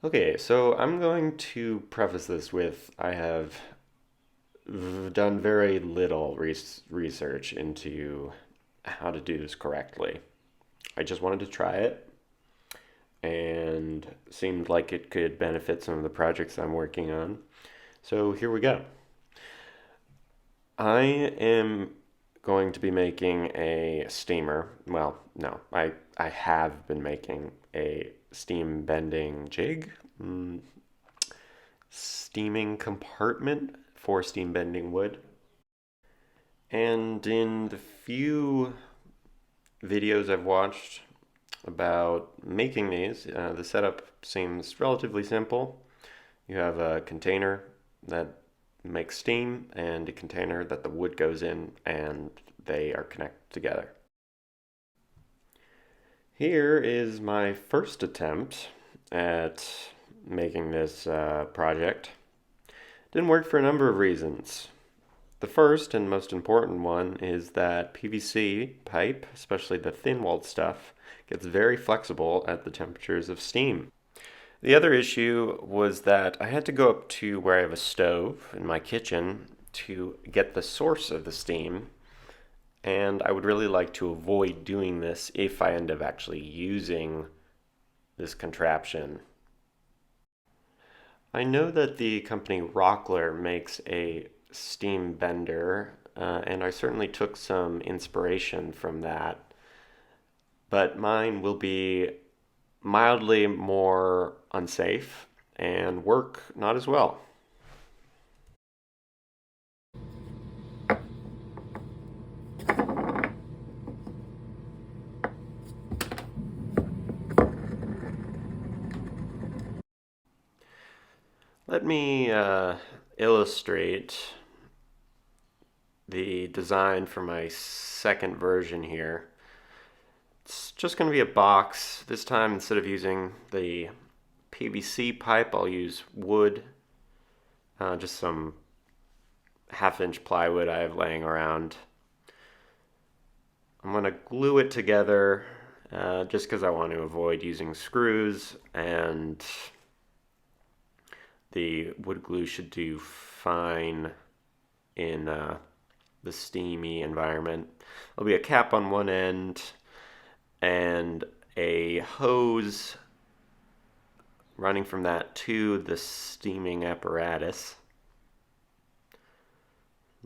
Okay, so I'm going to preface this with I have done very little research into how to do this correctly. I just wanted to try it and seemed like it could benefit some of the projects I'm working on. So here we go. I am going to be making a steamer. Well, no, I have been making a steam bending jig, steaming compartment for steam bending wood. And in the few videos I've watched about making these, the setup seems relatively simple. You have a container that makes steam and a container that the wood goes in, and they are connected together. Here is my first attempt at making this project. Didn't work for a number of reasons. The first and most important one is that PVC pipe, especially the thin-walled stuff, gets very flexible at the temperatures of steam. The other issue was that I had to go up to where I have a stove in my kitchen to get the source of the steam, and I would really like to avoid doing this if I end up actually using this contraption. I know that the company Rockler makes a steam bender, and I certainly took some inspiration from that, but mine will be mildly more unsafe and work not as well. Let me illustrate the design for my second version here. It's just going to be a box. This time, instead of using the PVC pipe, I'll use wood, just some half-inch plywood I have laying around. I'm going to glue it together just because I want to avoid using screws, and the wood glue should do fine in the steamy environment. There'll be a cap on one end and a hose running from that to the steaming apparatus.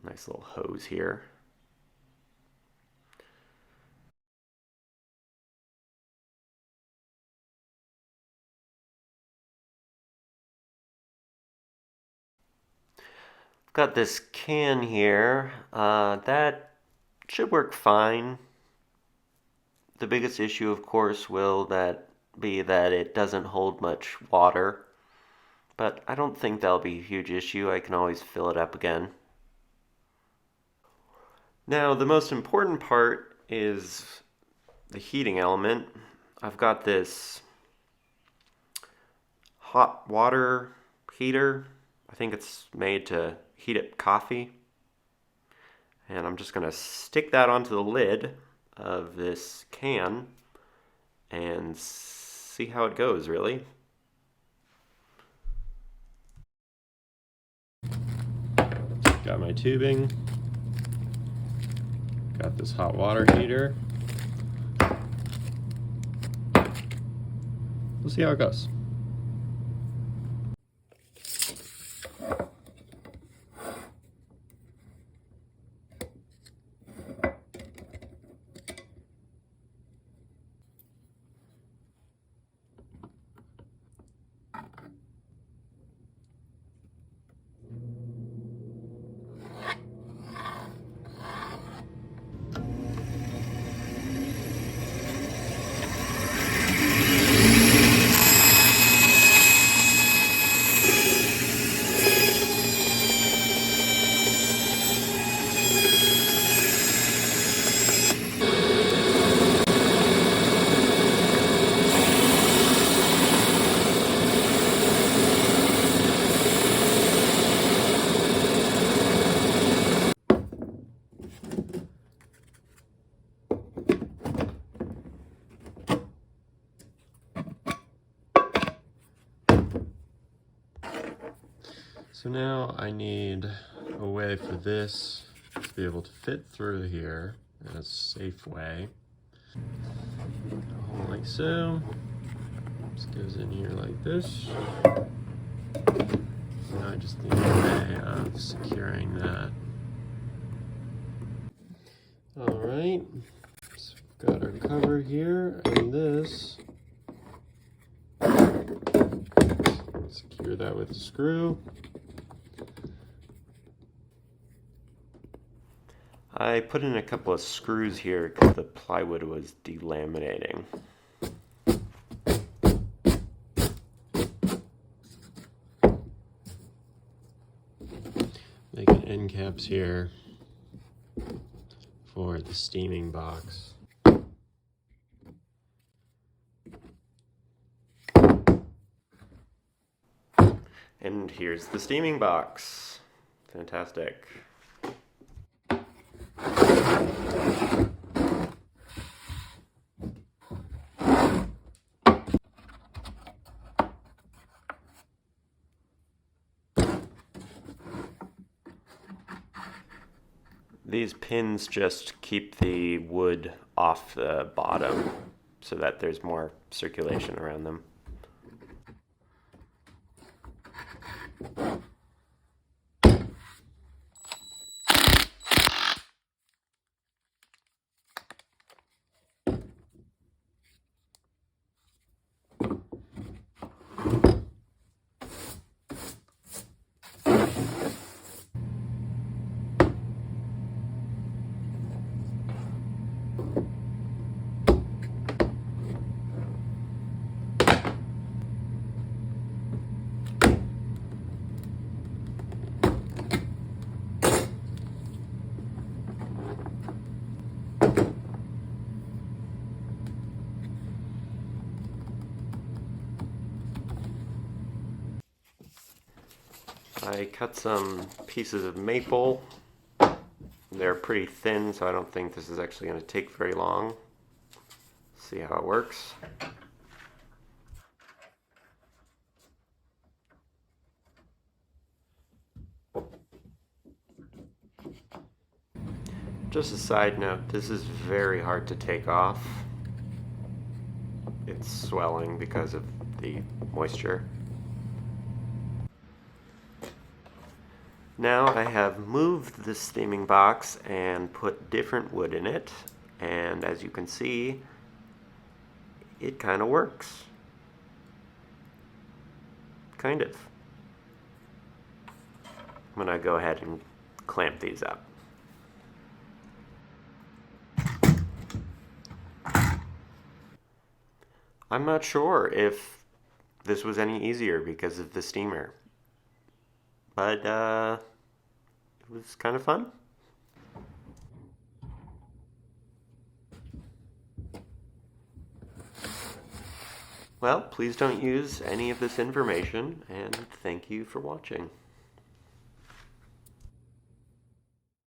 Nice little hose here. Got this can here. That should work fine. The biggest issue, of course, will be that it doesn't hold much water. But I don't think that'll be a huge issue. I can always fill it up again. Now, the most important part is the heating element. I've got this hot water heater. I think it's made to heat up coffee. And I'm just going to stick that onto the lid of this can and see how it goes, really. Got my tubing. Got this hot water heater. We'll see how it goes. So now I need a way for this to be able to fit through here in a safe way. Like so. This goes in here like this. Now I just need a way of securing that. Alright, so we've got our cover here, and this, secure that with a screw. I put in a couple of screws here because the plywood was delaminating. Making end caps here for the steaming box. And here's the steaming box. Fantastic. These pins just keep the wood off the bottom so that there's more circulation around them. I cut some pieces of maple. They're pretty thin, so I don't think this is actually going to take very long. See how it works. Just a side note, this is very hard to take off. It's swelling because of the moisture. Now I have moved the steaming box and put different wood in it, and as you can see, it kind of works. Kind of. I'm gonna go ahead and clamp these up. I'm not sure if this was any easier because of the steamer, but it was kind of fun. Well, please don't use any of this information, and thank you for watching.